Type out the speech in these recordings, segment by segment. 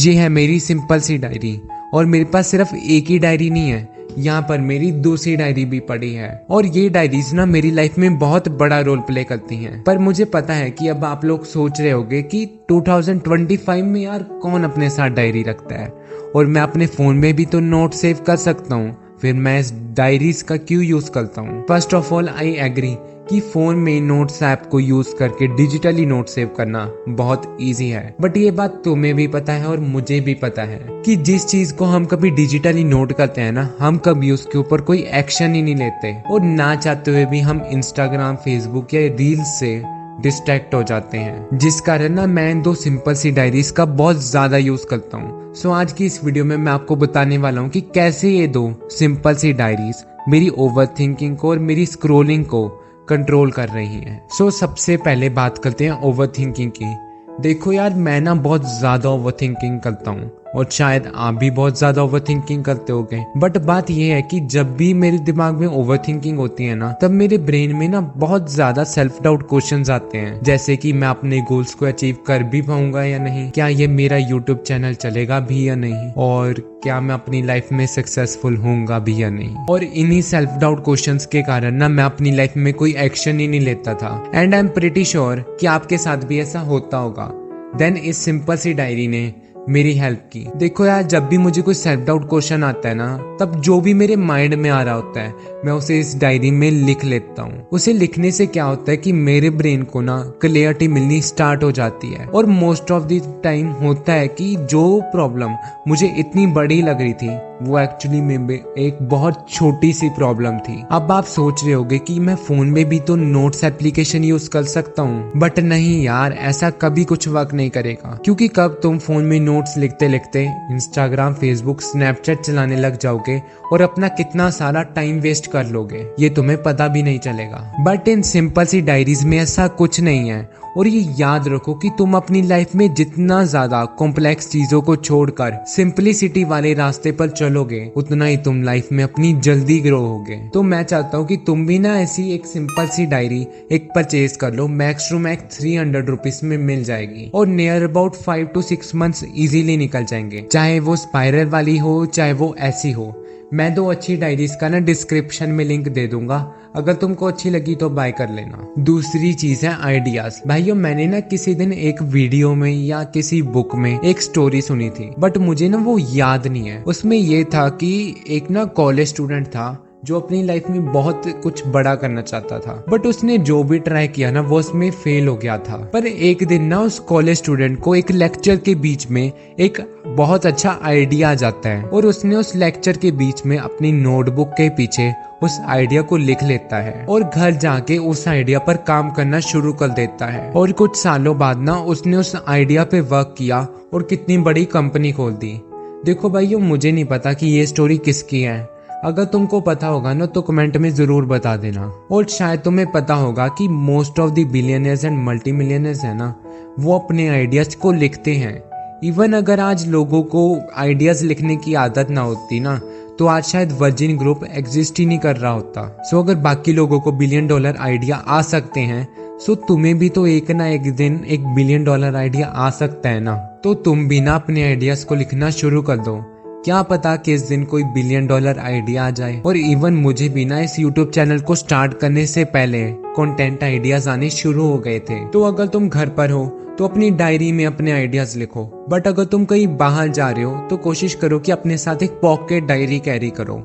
ये है मेरी सिंपल सी डायरी और मेरे पास सिर्फ एक ही डायरी नहीं है, यहाँ पर मेरी दूसरी डायरी भी पड़ी है और ये डायरीज ना मेरी लाइफ में बहुत बड़ा रोल प्ले करती हैं। पर मुझे पता है कि अब आप लोग सोच रहे होंगे कि 2025 में यार कौन अपने साथ डायरी रखता है और मैं अपने फोन में भी तो नोट सेव कर सकता हूँ, फिर मैं इस डायरीज का क्यों यूज करता हूँ। First of all I agree कि फोन में नोट्स ऐप को यूज करके डिजिटली नोट सेव करना बहुत इजी है, बट ये बात तुम्हें भी पता है और मुझे भी पता है कि जिस चीज को हम कभी डिजिटली नोट करते हैं ना, हम कभी उसके ऊपर कोई एक्शन ही नहीं लेते और ना चाहते हुए भी हम इंस्टाग्राम, फेसबुक या रील्स से डिस्ट्रैक्ट हो जाते हैं, जिस कारण ना मैं इन दो सिंपल सी डायरीज का बहुत ज्यादा यूज करता हूँ। सो आज की इस वीडियो में मैं आपको बताने वाला हूँ कि कैसे ये दो सिंपल सी डायरीज मेरी ओवर थिंकिंग को और मेरी स्क्रोलिंग को कंट्रोल कर रही है। सो सबसे पहले बात करते हैं ओवर थिंकिंग की। देखो यार, मैं ना बहुत ज्यादा ओवर थिंकिंग करता हूँ और शायद आप भी बहुत ज्यादा ओवर थिंकिंग करते होगे, बट बात यह है कि जब भी मेरे दिमाग में ओवर थिंकिंग होती है ना, तब मेरे ब्रेन में ना बहुत ज्यादा सेल्फ डाउट क्वेश्चंस आते हैं, जैसे कि मैं अपने गोल्स को अचीव कर भी पाऊंगा या नहीं, क्या ये मेरा यूट्यूब चैनल चलेगा भी या नहीं, और क्या मैं अपनी लाइफ में सक्सेसफुल होऊंगा भी या नहीं। और इन्हीं सेल्फ डाउट क्वेश्चंस के कारण ना मैं अपनी लाइफ में कोई एक्शन ही नहीं लेता था and I am pretty sure कि आपके साथ भी ऐसा होता होगा। देन इस सिंपल सी डायरी ने मेरी हेल्प की। देखो यार, जब भी मुझे कोई सेल्फ डाउट क्वेश्चन आता है ना, तब जो भी मेरे माइंड में आ रहा होता है मैं उसे इस डायरी में लिख लेता हूँ। उसे लिखने से क्या होता है कि मेरे ब्रेन को ना क्लियरिटी मिलनी स्टार्ट हो जाती है और मोस्ट ऑफ द टाइम होता है कि जो प्रॉब्लम मुझे इतनी बड़ी लग रही थी वो एक्चुअली में एक बहुत छोटी सी प्रॉब्लम थी। अब आप सोच रहे होगे कि मैं फोन में भी तो नोट्स एप्लीकेशन यूज कर सकता हूँ, बट नहीं यार, ऐसा कभी कुछ वर्क नहीं करेगा, क्योंकि कब तुम फोन में नोट्स लिखते लिखते इंस्टाग्राम, फेसबुक, स्नैपचैट चलाने लग जाओगे और अपना कितना सारा टाइम वेस्ट कर लोगे ये तुम्हें पता भी नहीं चलेगा। बट इन सिंपल सी डायरीज में ऐसा कुछ नहीं है और ये याद रखो कि तुम अपनी लाइफ में जितना ज्यादा कॉम्प्लेक्स चीजों को छोड़कर सिंपलिसिटी वाले रास्ते पर चलोगे, उतना ही तुम लाइफ में अपनी जल्दी ग्रो होगे। तो मैं चाहता हूँ कि तुम भी ना ऐसी एक सिंपल सी डायरी एक परचेज कर लो। मैक्स टू मैक्स 300 रुपीज में मिल जाएगी और near about 5 to 6 months easily निकल जाएंगे, चाहे वो स्पाइरल वाली हो चाहे वो ऐसी हो। मैं दो अच्छी डायरीज का ना डिस्क्रिप्शन में लिंक दे दूंगा, अगर तुमको अच्छी लगी तो बाय कर लेना। दूसरी चीज है आइडियाज। भाइयों, मैंने ना किसी दिन एक वीडियो में या किसी बुक में एक स्टोरी सुनी थी, बट मुझे ना वो याद नहीं है। उसमें ये था कि एक ना कॉलेज स्टूडेंट था जो अपनी लाइफ में बहुत कुछ बड़ा करना चाहता था, बट उसने जो भी ट्राई किया ना वो उसमें फेल हो गया था। पर एक दिन ना उस कॉलेज स्टूडेंट को एक लेक्चर के बीच में एक बहुत अच्छा आइडिया आ जाता है और उसने उस लेक्चर के बीच में अपनी नोटबुक के पीछे उस आइडिया को लिख लेता है और घर जाके उस आइडिया पर काम करना शुरू कर देता है। और कुछ सालों बाद ना उसने उस आइडिया पे वर्क किया और कितनी बड़ी कंपनी खोल दी। देखो भाइयों, मुझे नहीं पता कि ये स्टोरी किसकी है, अगर तुमको पता होगा ना तो कमेंट में जरूर बता देना। और शायद तुम्हें पता होगा कि most of the billionaires and multi millionaires है ना, वो अपने आइडियाज को लिखते हैं। इवन अगर आज लोगों को आइडियाज लिखने की आदत ना होती ना, तो आज शायद वर्जिन ग्रुप एग्जिस्ट ही नहीं कर रहा होता। सो अगर बाकी लोगों को $1 बिलियन आइडिया आ सकते हैं, सो तुम्हें भी तो एक ना एक दिन $1 बिलियन आइडिया आ सकता है ना। तो तुम भी ना अपने आइडियाज को लिखना शुरू कर दो, क्या पता किस दिन कोई $1 बिलियन आइडिया आ जाए। और इवन मुझे भी ना इस यूट्यूब चैनल को स्टार्ट करने से पहले कंटेंट आइडियाज आने शुरू हो गए थे। तो अगर तुम घर पर हो तो अपनी डायरी में अपने आइडियाज लिखो, बट अगर तुम कहीं बाहर जा रहे हो तो कोशिश करो कि अपने साथ एक पॉकेट डायरी कैरी करो।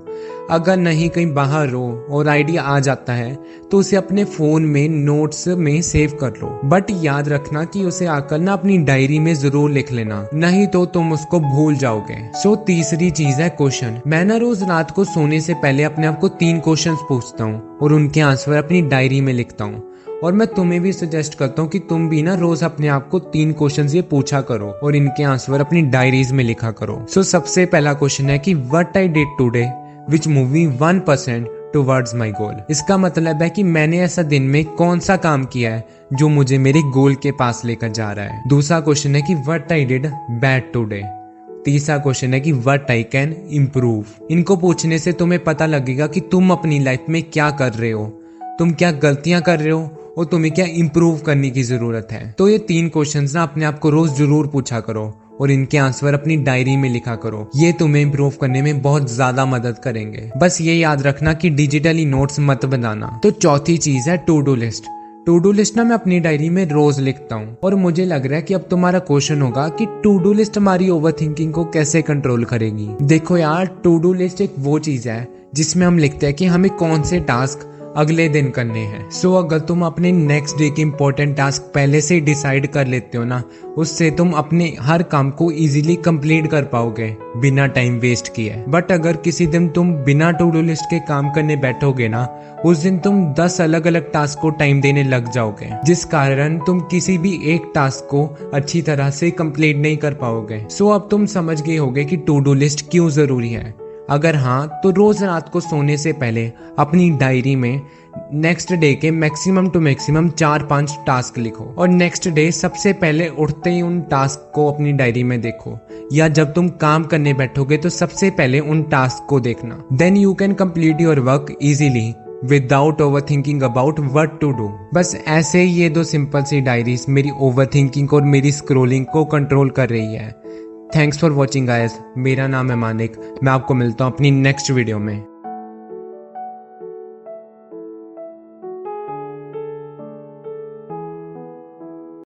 अगर नहीं कहीं बाहर हो और आइडिया आ जाता है तो उसे अपने फोन में नोट्स में सेव कर लो, बट याद रखना कि उसे आकर ना अपनी डायरी में जरूर लिख लेना, नहीं तो तुम उसको भूल जाओगे। सो तीसरी चीज है क्वेश्चन। मैं ना रोज रात को सोने से पहले अपने आप को 3 क्वेश्चन पूछता हूँ और उनके आंसर अपनी डायरी में लिखता हूँ। और मैं तुम्हें भी सजेस्ट करता हूँ कि तुम भी ना रोज अपने आप को 3 क्वेश्चन ये पूछा करो और इनके आंसर अपनी डायरीज में लिखा करो। सो सबसे पहला क्वेश्चन है कि what I did today which मूवी 1% टुवर्ड्स माई गोल। इसका मतलब है कि मैंने ऐसा दिन में कौन सा काम किया है जो मुझे मेरे गोल के पास लेकर जा रहा है। दूसरा क्वेश्चन है कि what I did bad today. तीसरा क्वेश्चन है कि व्हाट आई कैन इम्प्रूव। इनको पूछने से तुम्हें पता लगेगा कि तुम अपनी लाइफ में क्या कर रहे हो, तुम क्या गलतियां कर रहे हो और तुम्हें क्या इम्प्रूव करने की जरूरत है। तो ये 3 क्वेश्चंस ना अपने आप को रोज जरूर पूछा करो और इनके आंसर अपनी डायरी में लिखा करो। ये तुम्हें इम्प्रूव करने में बहुत ज्यादा मदद करेंगे। बस ये याद रखना कि डिजिटली नोट्स मत बनाना। तो चौथी चीज है to do list. To do list ना मैं अपनी डायरी में रोज लिखता हूँ और मुझे लग रहा है कि अब तुम्हारा क्वेश्चन होगा कि टू डू लिस्ट हमारी ओवर थिंकिंग को कैसे कंट्रोल करेगी। देखो यार, टू डू लिस्ट एक वो चीज है जिसमें हम लिखते हैं कि हमें कौन से टास्क अगले दिन करने हैं। सो अगर तुम अपने नेक्स्ट डे के इम्पोर्टेंट टास्क पहले से डिसाइड कर लेते हो ना, उससे तुम अपने हर काम को इजीली कंप्लीट कर पाओगे बिना टाइम वेस्ट किए। बट अगर किसी दिन तुम बिना टू डू लिस्ट के काम करने बैठोगे ना, उस दिन तुम 10 अलग अलग टास्क को टाइम देने लग जाओगे, जिस कारण तुम किसी भी एक टास्क को अच्छी तरह से कंप्लीट नहीं कर पाओगे। सो अब तुम समझ गए होगे कि टू डू लिस्ट क्यों जरूरी है। अगर हाँ, तो रोज रात को सोने से पहले अपनी डायरी में नेक्स्ट डे के मैक्सिमम टू मैक्सिमम 4-5 टास्क लिखो और नेक्स्ट डे सबसे पहले उठते ही उन टास्क को अपनी डायरी में देखो, या जब तुम काम करने बैठोगे तो सबसे पहले उन टास्क को देखना। Then you can complete your work easily without over thinking about what to do. बस ऐसे ही ये 2 सिंपल सी डायरीज मेरी ओवर थिंकिंग और मेरी स्क्रोलिंग को कंट्रोल कर रही है। Thanks for watching guys. मेरा नाम है मानिक। मैं आपको मिलता हूँ अपनी नेक्स्ट वीडियो में।